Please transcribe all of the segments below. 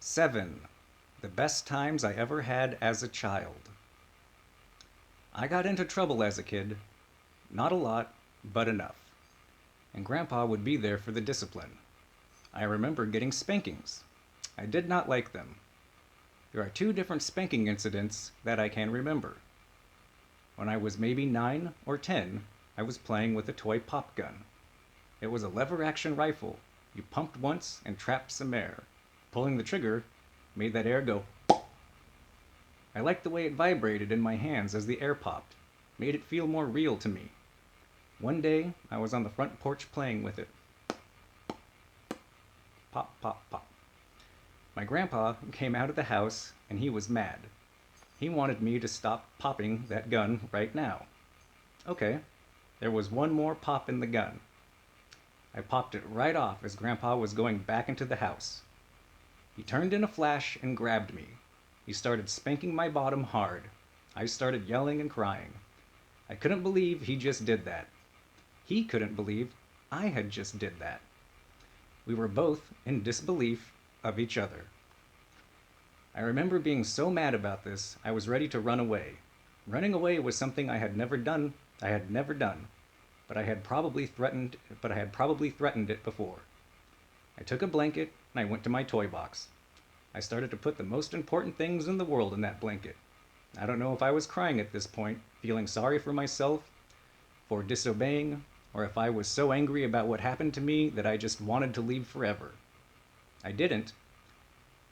7. The best times I ever had as a child. I got into trouble as a kid. Not a lot, but enough. And Grandpa would be there for the discipline. I remember getting spankings. I did not like them. There are two different spanking incidents that I can remember. When I was maybe 9 or 10, I was playing with a toy pop gun. It was a lever action rifle. You pumped once and trapped some air. Pulling the trigger made that air go. I liked the way it vibrated in my hands as the air popped. Made it feel more real to me. One day, I was on the front porch playing with it. Pop, pop, pop. My grandpa came out of the house and he was mad. He wanted me to stop popping that gun right now. Okay, there was one more pop in the gun. I popped it right off as Grandpa was going back into the house. He turned in a flash and grabbed me. He started spanking my bottom hard. I started yelling and crying. I couldn't believe he just did that. He couldn't believe I had just did that. We were both in disbelief of each other. I remember being so mad about this, I was ready to run away. Running away was something I had never done, but I had probably threatened it before. I took a blanket and I went to my toy box. I started to put the most important things in the world in that blanket. I don't know if I was crying at this point, feeling sorry for myself for disobeying, or if I was so angry about what happened to me that I just wanted to leave forever. I didn't.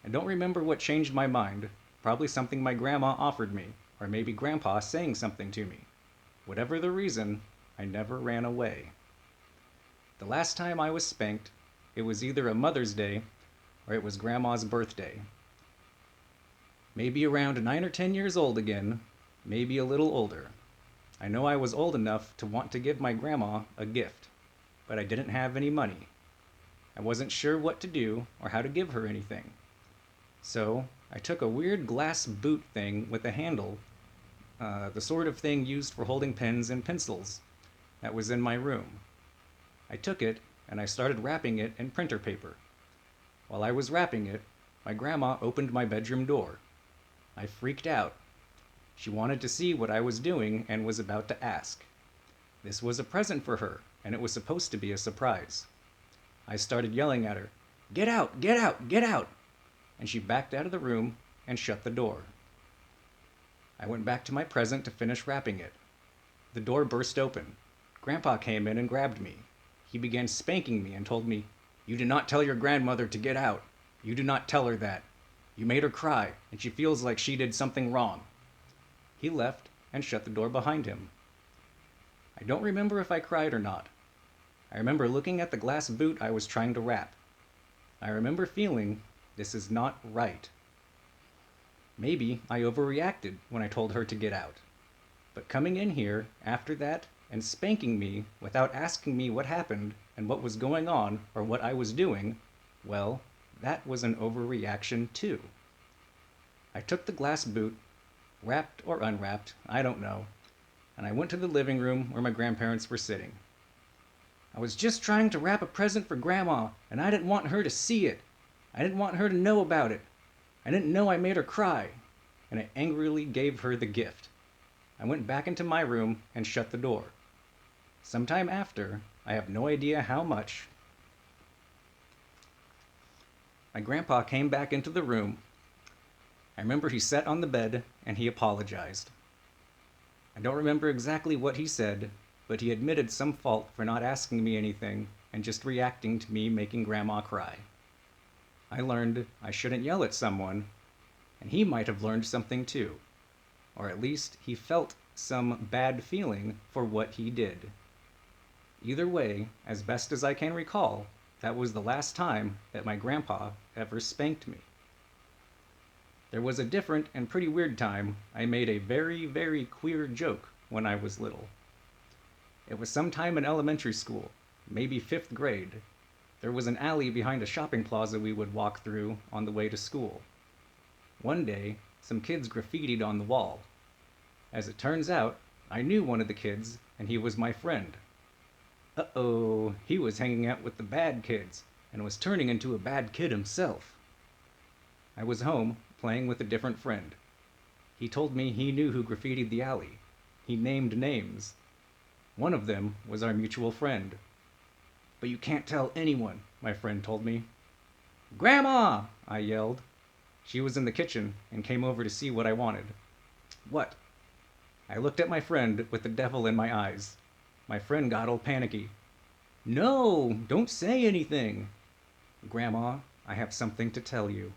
I don't remember what changed my mind, probably something my grandma offered me, or maybe Grandpa saying something to me. Whatever the reason, I never ran away. The last time I was spanked, it was either a Mother's Day or it was Grandma's birthday. Maybe around 9 or 10 years old again, maybe a little older. I know I was old enough to want to give my grandma a gift, but I didn't have any money. I wasn't sure what to do or how to give her anything. So I took a weird glass boot thing with a handle, the sort of thing used for holding pens and pencils, that was in my room. I took it and I started wrapping it in printer paper. While I was wrapping it, my grandma opened my bedroom door. I freaked out. She wanted to see what I was doing and was about to ask. This was a present for her, and it was supposed to be a surprise. I started yelling at her, "Get out! Get out! Get out!" And she backed out of the room and shut the door. I went back to my present to finish wrapping it. The door burst open. Grandpa came in and grabbed me. He began spanking me and told me, "You do not tell your grandmother to get out. You do not tell her that. You made her cry, and she feels like she did something wrong." He left and shut the door behind him. I don't remember if I cried or not. I remember looking at the glass boot I was trying to wrap. I remember feeling, this is not right. Maybe I overreacted when I told her to get out. But coming in here after that and spanking me without asking me what happened and what was going on or what I was doing, well, that was an overreaction too. I took the glass boot, wrapped or unwrapped, I don't know, and I went to the living room where my grandparents were sitting. I was just trying to wrap a present for Grandma, and I didn't want her to see it. I didn't want her to know about it. I didn't know I made her cry, and I angrily gave her the gift. I went back into my room and shut the door. Sometime after, I have no idea how much, my grandpa came back into the room. I remember he sat on the bed and he apologized. I don't remember exactly what he said, but he admitted some fault for not asking me anything and just reacting to me making Grandma cry. I learned I shouldn't yell at someone, and he might have learned something too, or at least he felt some bad feeling for what he did. Either way, as best as I can recall, that was the last time that my grandpa ever spanked me. There was a different and pretty weird time I made a very, very queer joke when I was little. It was sometime in elementary school, maybe 5th grade. There was an alley behind a shopping plaza we would walk through on the way to school. One day, some kids graffitied on the wall. As it turns out, I knew one of the kids, and he was my friend. Uh-oh, he was hanging out with the bad kids, and was turning into a bad kid himself. I was home, playing with a different friend. He told me he knew who graffitied the alley. He named names. One of them was our mutual friend. "But you can't tell anyone," my friend told me. "Grandma!" I yelled. She was in the kitchen and came over to see what I wanted. "What?" I looked at my friend with the devil in my eyes. My friend got all panicky. "No, don't say anything." "Grandma, I have something to tell you."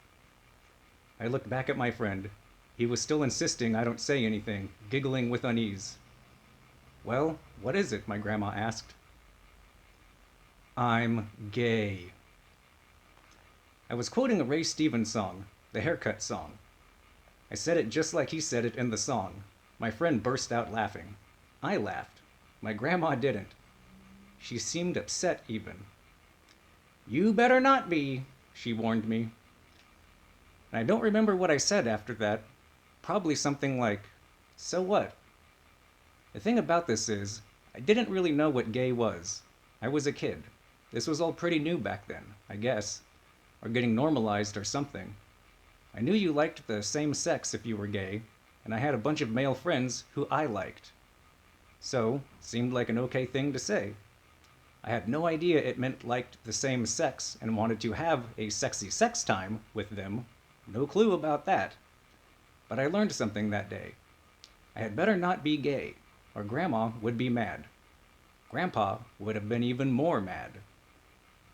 I looked back at my friend. He was still insisting I don't say anything, giggling with unease. "Well, what is it?" my grandma asked. "I'm gay." I was quoting a Ray Stevens song, the Haircut song. I said it just like he said it in the song. My friend burst out laughing. I laughed. My grandma didn't. She seemed upset even. "You better not be," she warned me. And I don't remember what I said after that. Probably something like, "So what?" The thing about this is, I didn't really know what gay was. I was a kid. This was all pretty new back then, I guess. Or getting normalized or something. I knew you liked the same sex if you were gay, and I had a bunch of male friends who I liked. So, seemed like an okay thing to say. I had no idea it meant liked the same sex and wanted to have a sexy sex time with them. No clue about that. But I learned something that day. I had better not be gay, or Grandma would be mad. Grandpa would have been even more mad.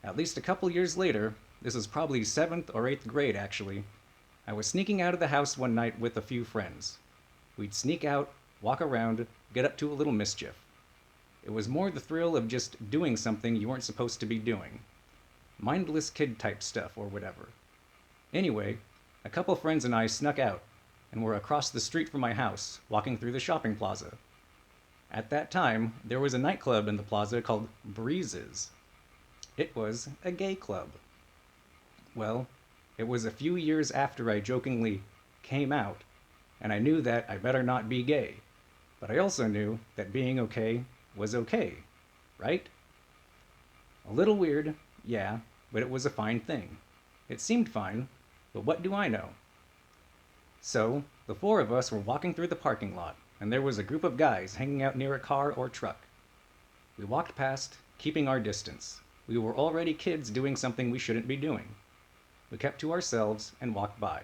At least a couple years later, this was probably 7th or 8th grade actually, I was sneaking out of the house one night with a few friends. We'd sneak out, walk around, get up to a little mischief. It was more the thrill of just doing something you weren't supposed to be doing. Mindless kid type stuff or whatever. Anyway, a couple friends and I snuck out and were across the street from my house, walking through the shopping plaza. At that time, there was a nightclub in the plaza called Breezes. It was a gay club. Well, it was a few years after I jokingly came out, and I knew that I better not be gay. But I also knew that being okay was okay, right? A little weird, yeah, but it was a fine thing. It seemed fine, but what do I know? So, the four of us were walking through the parking lot, and there was a group of guys hanging out near a car or truck. We walked past, keeping our distance. We were already kids doing something we shouldn't be doing. We kept to ourselves and walked by.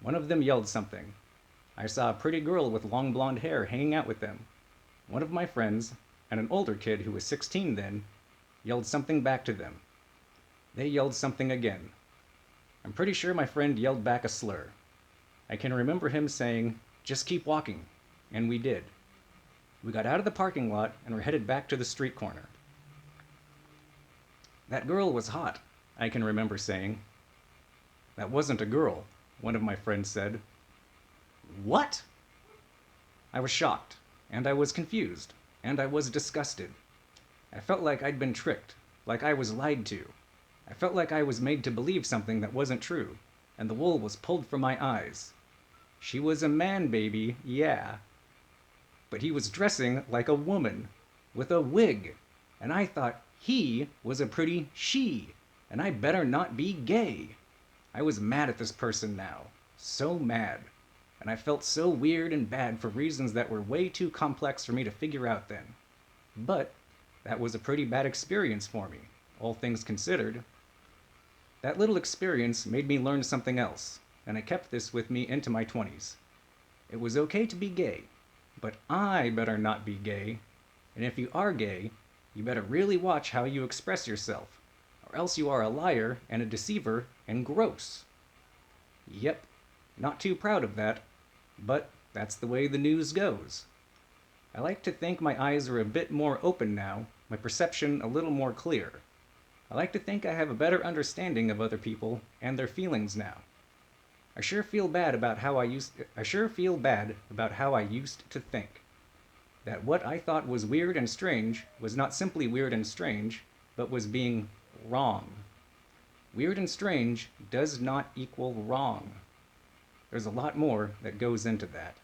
One of them yelled something. I saw a pretty girl with long blonde hair hanging out with them. One of my friends, and an older kid who was 16 then, yelled something back to them. They yelled something again. I'm pretty sure my friend yelled back a slur. I can remember him saying, "Just keep walking," and we did. We got out of the parking lot and were headed back to the street corner. "That girl was hot," I can remember saying. "That wasn't a girl," one of my friends said. "What?" I was shocked, and I was confused, and I was disgusted. I felt like I'd been tricked, like I was lied to. I felt like I was made to believe something that wasn't true, and the wool was pulled from my eyes. She was a man baby, yeah. But he was dressing like a woman, with a wig, and I thought he was a pretty she, and I better not be gay. I was mad at this person now, so mad, and I felt so weird and bad for reasons that were way too complex for me to figure out then. But that was a pretty bad experience for me, all things considered. That little experience made me learn something else, and I kept this with me into my 20s. It was okay to be gay, but I better not be gay, and if you are gay, you better really watch how you express yourself, or else you are a liar and a deceiver and gross. Yep, not too proud of that, but that's the way the news goes. I like to think my eyes are a bit more open now, my perception a little more clear. I like to think I have a better understanding of other people and their feelings now. I sure feel bad about how I used to think. That what I thought was weird and strange was not simply weird and strange, but was being wrong. Weird and strange does not equal wrong. There's a lot more that goes into that.